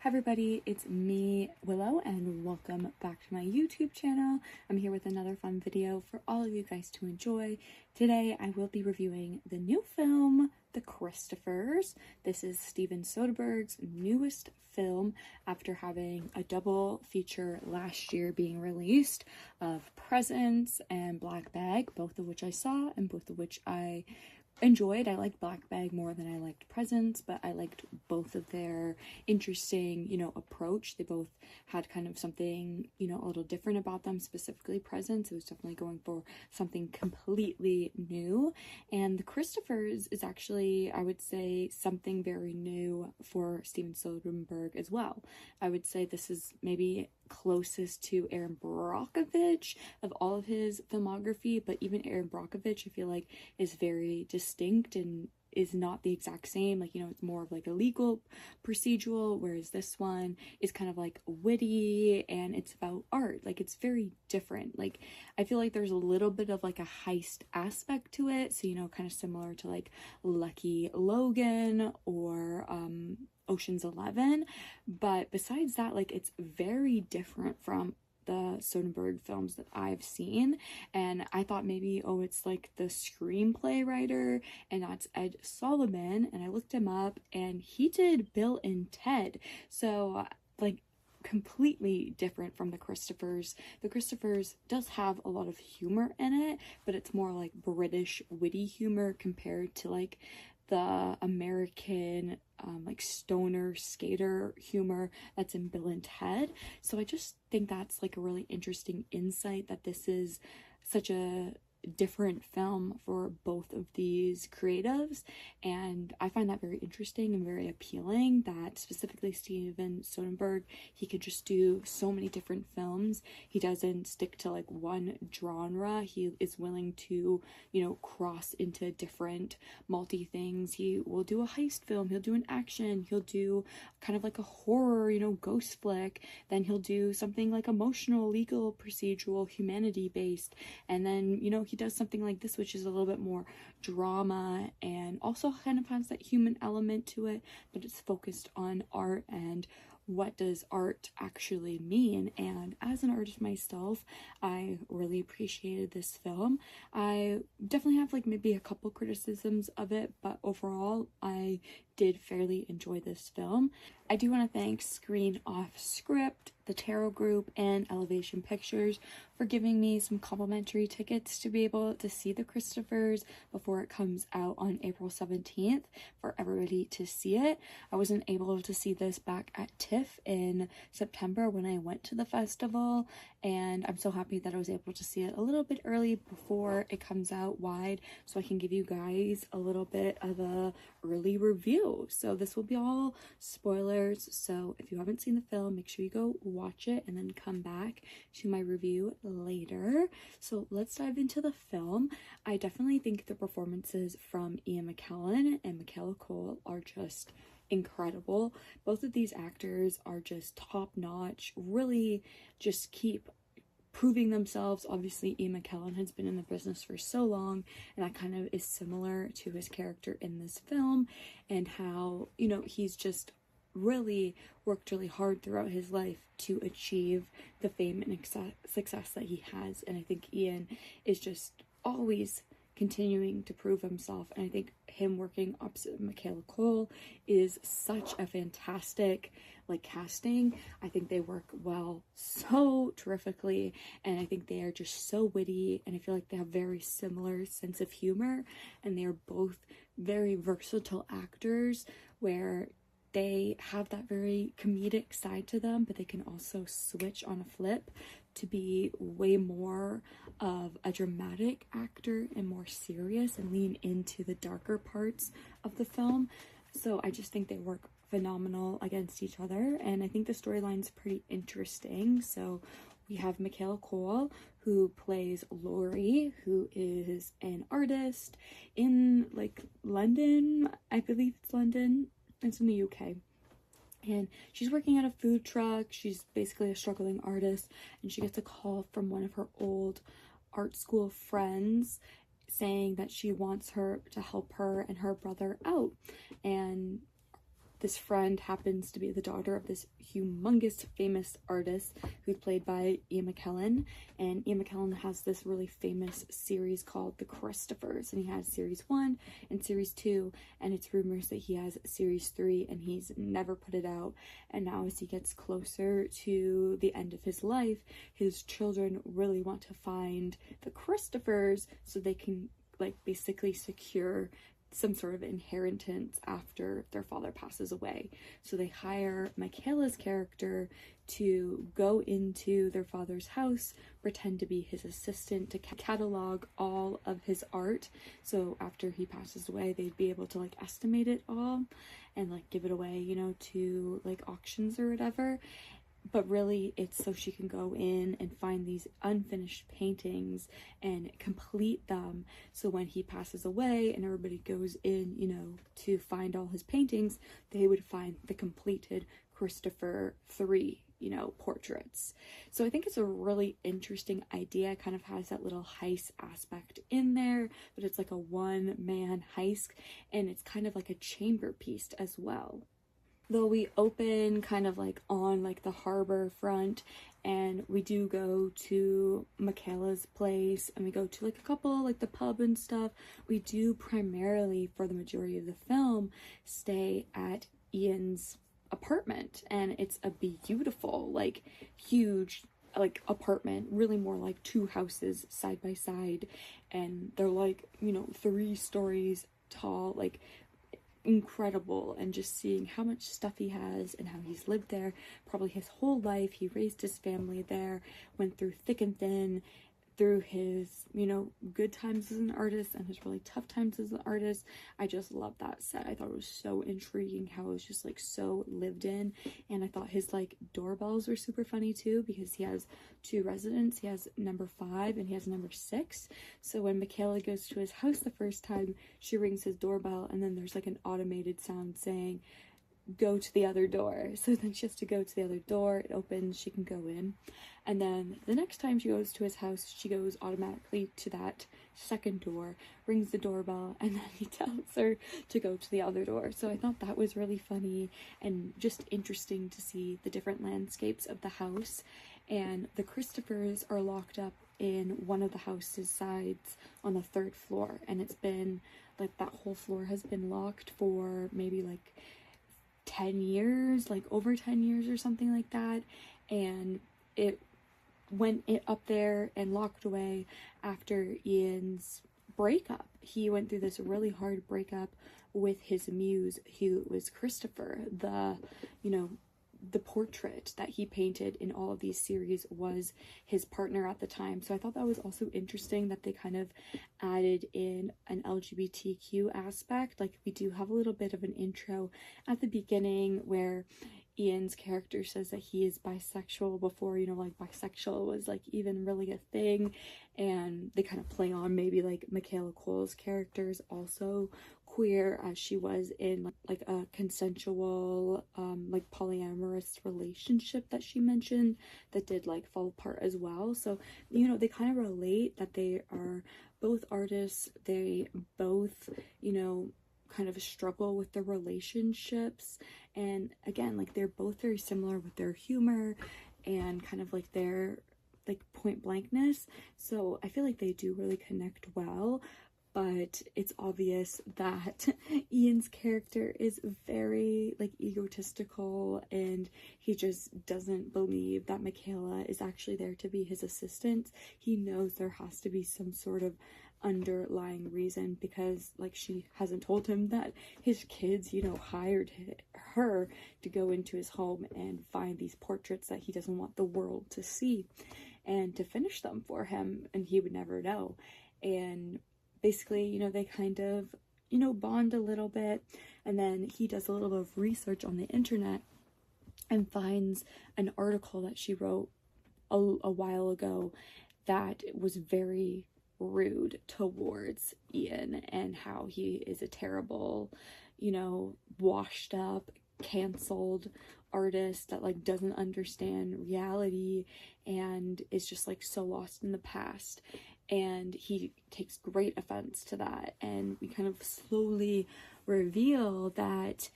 Hi everybody, it's me, Willow, and welcome back to my YouTube channel. I'm here with another fun video for all of you guys to enjoy. Today I will be reviewing the new film, The Christophers. This is Steven Soderbergh's newest film after having a double feature last year being released of Presents and Black Bag, both of which I saw and both of which I enjoyed. I liked Black Bag more than I liked Presents, but I liked both of their interesting, approach. They both had kind of something, a little different about them. Specifically Presents, it was definitely going for something completely new. And The Christophers is actually, I would say, something very new for Steven Soderbergh as well. I would say this is maybe closest to Aaron Brockovich of all of his filmography, but even Aaron Brockovich I feel like is very distinct and is not the exact same. It's more of like a legal procedural, whereas this one is kind of like witty and it's about art. It's very different. I feel like there's a little bit of like a heist aspect to it, so kind of similar to like Lucky Logan or Ocean's 11, but besides that, it's very different from the Soderbergh films that I've seen. And I thought maybe, it's like the screenplay writer, and that's Ed Solomon, and I looked him up and he did Bill and Ted, so completely different from The Christophers. The Christophers does have a lot of humor in it, but it's more like British witty humor compared to the American stoner skater humor that's in Bill and Ted. So I just think that's a really interesting insight, that this is such a different film for both of these creatives, and I find that very interesting and very appealing, that specifically Steven Soderbergh, he could just do so many different films. He doesn't stick to one genre. He is willing to cross into different multi things. He will do a heist film, he'll do an action, he'll do kind of like a horror, ghost flick, then he'll do something emotional, legal, procedural, humanity based, and then he does something like this, which is a little bit more drama and also kind of has that human element to it, but it's focused on art and what does art actually mean. And as an artist myself, I really appreciated this film. I definitely have maybe a couple criticisms of it, but overall I did fairly enjoy this film. I do want to thank Screen Off Script, the Taro Group, and Elevation Pictures for giving me some complimentary tickets to be able to see The Christophers before it comes out on April 17th for everybody to see it. I wasn't able to see this back at TIFF in September when I went to the festival, and I'm so happy that I was able to see it a little bit early before it comes out wide, so I can give you guys a little bit of a early review. So this will be all spoilers, so if you haven't seen the film, make sure you go watch it and then come back to my review later. So let's dive into the film. I definitely think the performances from Ian McKellen and Michaela Coel are just incredible. Both of these actors are just top-notch, really just keep proving themselves. Obviously Ian McKellen has been in the business for so long, and that kind of is similar to his character in this film, and how he's just really worked really hard throughout his life to achieve the fame and success that he has. And I think Ian is just always continuing to prove himself, and I think him working opposite Michaela Coel is such a fantastic casting. I think they work well, so terrifically, and I think they are just so witty, and I feel like they have very similar sense of humor, and they are both very versatile actors where they have that very comedic side to them, but they can also switch on a flip to be way more of a dramatic actor and more serious and lean into the darker parts of the film. So I just think they work phenomenal against each other, and I think the storyline's pretty interesting. So we have Michaela Coel, who plays Laurie, who is an artist in London. I believe it's London. It's in the UK. And she's working at a food truck. She's basically a struggling artist, and she gets a call from one of her old art school friends saying that she wants her to help her and her brother out. And this friend happens to be the daughter of this humongous famous artist who's played by Ian McKellen, and Ian McKellen has this really famous series called The Christophers, and he has series 1 and series 2, and it's rumors that he has series 3 and he's never put it out. And now as he gets closer to the end of his life, his children really want to find the Christophers so they can like basically secure some sort of inheritance after their father passes away. So they hire Michaela's character to go into their father's house, pretend to be his assistant, to catalog all of his art, so after he passes away they'd be able to like estimate it all and like give it away, you know, to like auctions or whatever. But really it's so she can go in and find these unfinished paintings and complete them, so when he passes away and everybody goes in, you know, to find all his paintings, they would find the completed Christopher 3, you know, portraits. So I think it's a really interesting idea. It kind of has that little heist aspect in there, but it's like a one-man heist, and it's kind of like a chamber piece as well. Though we open kind of like on like the harbor front, and we do go to Michaela's place, and we go to like a couple like the pub and stuff. We do primarily for the majority of the film stay at Ian's apartment, and it's a beautiful like huge like apartment, really more like 2 houses side by side, and they're like, you know, 3 stories tall, like incredible. And just seeing how much stuff he has and how he's lived there probably his whole life. He raised his family there, went through thick and thin, through his, you know, good times as an artist and his really tough times as an artist. I just love that set. I thought it was so intriguing how it was just like so lived in. And I thought his like doorbells were super funny too, because he has 2 residents. He has number 5 and he has number 6. So when Michaela goes to his house the first time, she rings his doorbell, and then there's like an automated sound saying, go to the other door. So then she has to go to the other door. It opens, she can go in. And then the next time she goes to his house, she goes automatically to that second door, rings the doorbell, and then he tells her to go to the other door. So I thought that was really funny and just interesting to see the different landscapes of the house. And the Christophers are locked up in one of the house's sides on the 3rd floor, and it's been like that whole floor has been locked for maybe like 10 years, like over 10 years or something like that. And it went up there and locked away after Ian's breakup. He went through this really hard breakup with his muse, who was Christopher. The, you know, the portrait that he painted in all of these series was his partner at the time. So I thought that was also interesting that they kind of added in an LGBTQ aspect. Like, we do have a little bit of an intro at the beginning where Ian's character says that he is bisexual before, you know, like bisexual was like even really a thing. And they kind of play on maybe like Michaela Coel's character is also queer, as she was in like a consensual like polyamorous relationship that she mentioned that did like fall apart as well. So, you know, they kind of relate that they are both artists. They both, you know, kind of struggle with the relationships, and again, like, they're both very similar with their humor and kind of like their like point blankness. So I feel like they do really connect well. But it's obvious that Ian's character is very like egotistical, and he just doesn't believe that Michaela is actually there to be his assistant. He knows there has to be some sort of underlying reason, because like she hasn't told him that his kids, you know, hired her to go into his home and find these portraits that he doesn't want the world to see and to finish them for him, and he would never know. And basically, you know, they kind of, you know, bond a little bit, and then he does a little bit of research on the internet and finds an article that she wrote a while ago that was very rude towards Ian, and how he is a terrible, you know, washed up, canceled artist that like doesn't understand reality and is just like so lost in the past. And he takes great offense to that, and we kind of slowly reveal that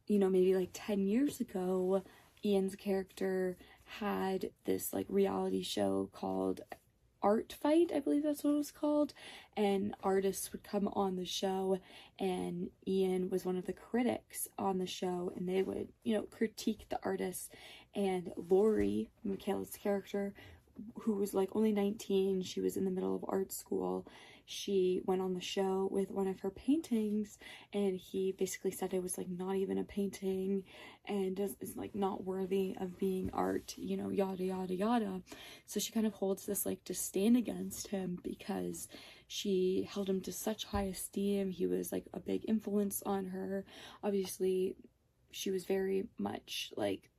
you know, maybe like 10 years ago, Ian's character had this like reality show called Art Fight, I believe that's what it was called, and artists would come on the show, and Ian was one of the critics on the show, and they would, you know, critique the artists. And Lori, Michaela's character, who was like only 19, she was in the middle of art school, she went on the show with one of her paintings, and he basically said it was like not even a painting and is like not worthy of being art, you know, yada yada yada. So she kind of holds this like disdain against him because she held him to such high esteem. He was like a big influence on her. Obviously she was very much like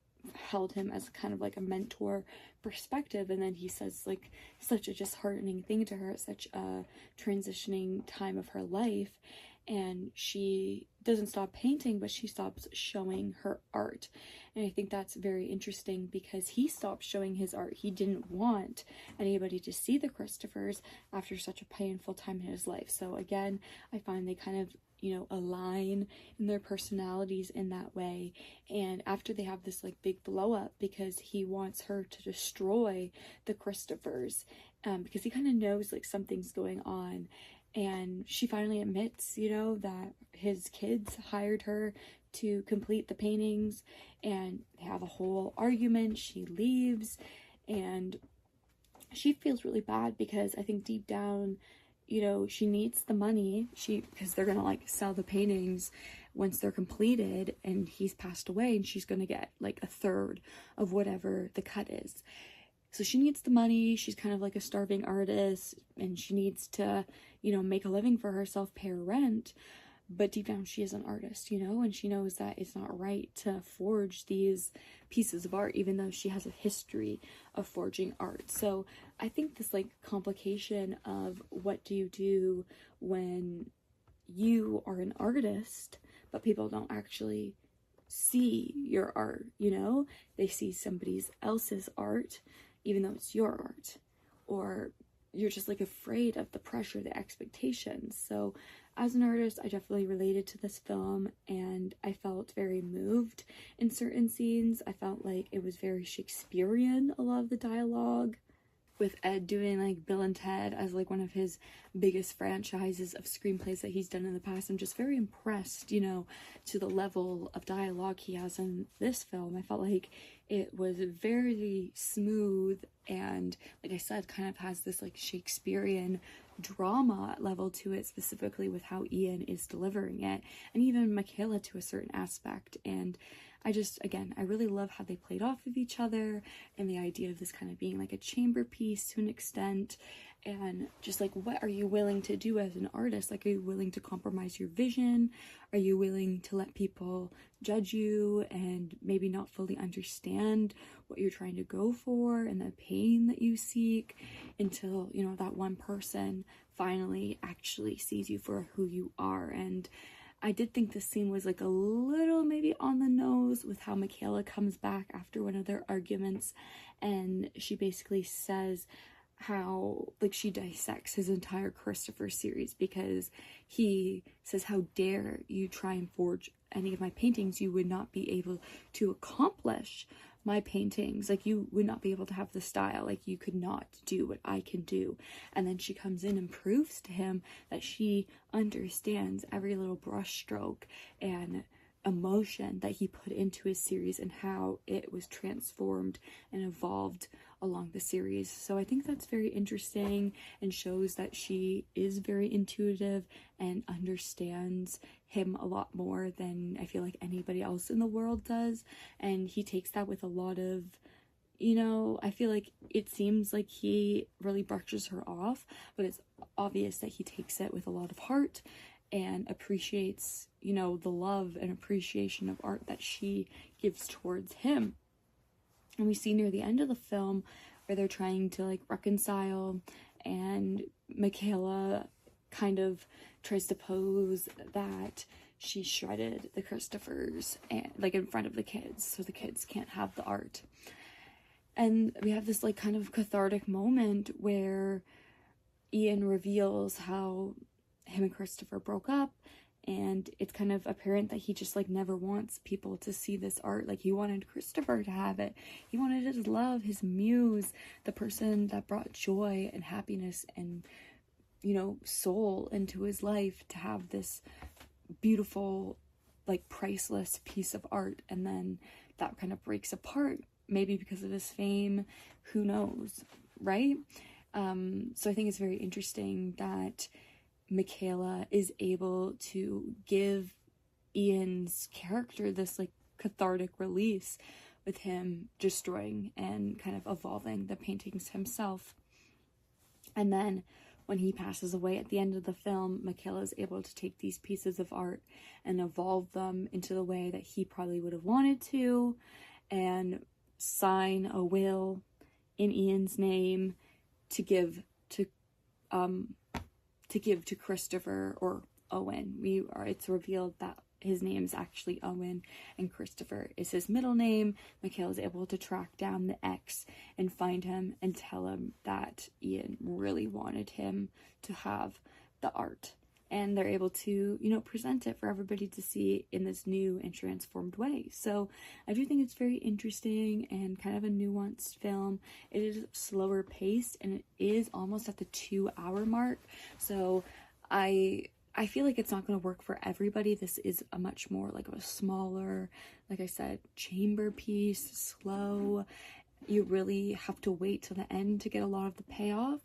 held him as kind of like a mentor perspective, and then he says like such a disheartening thing to her at such a transitioning time of her life, and she doesn't stop painting, but she stops showing her art. And I think that's very interesting because he stopped showing his art. He didn't want anybody to see the Christophers after such a painful time in his life. So again, I find they kind of, you know, align in their personalities in that way. And after they have this like big blow up because he wants her to destroy the Christophers, because he kind of knows like something's going on, and she finally admits, you know, that his kids hired her to complete the paintings, and they have a whole argument. She leaves, and she feels really bad because I think deep down, you know, she needs the money, because they're gonna like sell the paintings once they're completed, and he's passed away, and she's gonna get like a third of whatever the cut is. So she needs the money. She's kind of like a starving artist, and she needs to, you know, make a living for herself, pay her rent. But deep down, she is an artist, you know, and she knows that it's not right to forge these pieces of art, even though she has a history of forging art. So I think this like complication of what do you do when you are an artist, but people don't actually see your art, you know? They see somebody else's art, even though it's your art, or you're just like afraid of the pressure, the expectations. So as an artist, I definitely related to this film, and I felt very moved in certain scenes. I felt like it was very Shakespearean, a lot of the dialogue, with Ed doing like Bill and Ted as like one of his biggest franchises of screenplays that he's done in the past. I'm just very impressed, you know, to the level of dialogue he has in this film. I felt like it was very smooth, and like I said, kind of has this like Shakespearean drama level to it, specifically with how Ian is delivering it, and even Michaela to a certain aspect. And I just, again, I really love how they played off of each other, and the idea of this kind of being like a chamber piece to an extent, and just like, what are you willing to do as an artist? Like, are you willing to compromise your vision? Are you willing to let people judge you and maybe not fully understand what you're trying to go for and the pain that you seek, until, you know, that one person finally actually sees you for who you are? And I did think this scene was like a little maybe on the nose with how Michaela comes back after one of their arguments, and she basically says how like she dissects his entire Christopher series, because he says, how dare you try and forge any of my paintings? You would not be able to accomplish my paintings. Like, you would not be able to have the style. Like, you could not do what I can do. And then she comes in and proves to him that she understands every little brush stroke and emotion that he put into his series, and how it was transformed and evolved along the series. So I think that's very interesting, and shows that she is very intuitive and understands him a lot more than I feel like anybody else in the world does. And he takes that with a lot of, you know, I feel like it seems like he really brushes her off, but it's obvious that he takes it with a lot of heart and appreciates, you know, the love and appreciation of art that she gives towards him. And we see near the end of the film where they're trying to like reconcile, and Michaela kind of tries to pose that she shredded the Christophers, and like in front of the kids, so the kids can't have the art. And we have this like kind of cathartic moment where Ian reveals how him and Christopher broke up, and it's kind of apparent that he just like never wants people to see this art. Like, he wanted Christopher to have it. He wanted his love, his muse, the person that brought joy and happiness and, you know, soul into his life, to have this beautiful, like, priceless piece of art. And then that kind of breaks apart, maybe because of his fame, who knows, right? So I think it's very interesting that Michaela is able to give Ian's character this like cathartic release, with him destroying and kind of evolving the paintings himself. And then when he passes away at the end of the film, Michaela is able to take these pieces of art and evolve them into the way that he probably would have wanted to, and sign a will in Ian's name to give to Christopher or Owen. It's revealed that his name is actually Owen and Christopher is his middle name. Michaela is able to track down the ex and find him and tell him that Ian really wanted him to have the art. And they're able to, you know, present it for everybody to see in this new and transformed way. So I do think it's very interesting and kind of a nuanced film. It is slower paced, and it is almost at the 2-hour mark. So I feel like it's not going to work for everybody. This is a much more like a smaller, like I said, chamber piece, slow. You really have to wait till the end to get a lot of the payoff.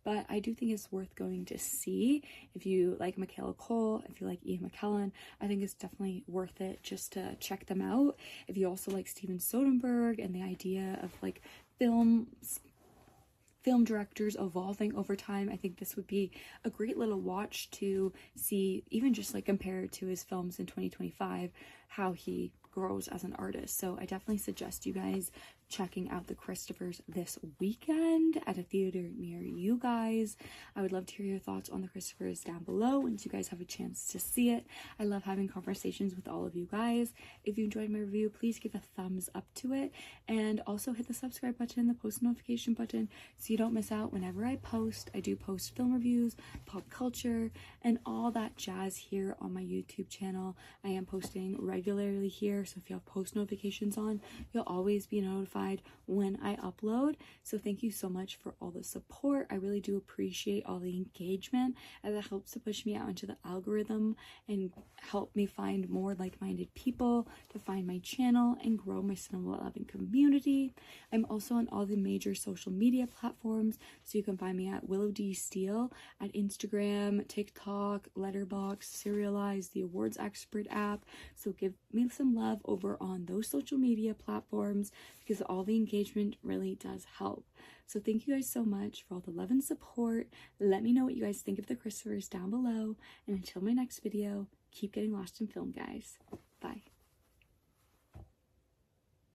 But I do think it's worth going to see. If you like Michaela Coel, if you like Ian McKellen, I think it's definitely worth it just to check them out. If you also like Steven Soderbergh and the idea of like film directors evolving over time, I think this would be a great little watch to see, even just like compared to his films in 2025, how he grows as an artist. So I definitely suggest you guys checking out the Christophers this weekend at a theater near you guys. I would love to hear your thoughts on the Christophers down below once you guys have a chance to see it. I love having conversations with all of you guys. If you enjoyed my review, please give a thumbs up to it, and also hit the subscribe button, the post notification button, so you don't miss out whenever I post. I do post film reviews, pop culture, and all that jazz here on my YouTube channel. I am posting regularly here, so if you have post notifications on, you'll always be notified when I upload. So thank you so much for all the support. I really do appreciate all the engagement, as it helps to push me out into the algorithm and help me find more like-minded people to find my channel and grow my cinema loving community. I'm also on all the major social media platforms, so you can find me at Willow D Steele at Instagram, TikTok, Letterboxd, Serialize, the Awards Expert app. So give me some love over on those social media platforms, because all the engagement really does help. So thank you guys so much for all the love and support. Let me know what you guys think of the Christophers down below. And until my next video, keep getting lost in film, guys. Bye.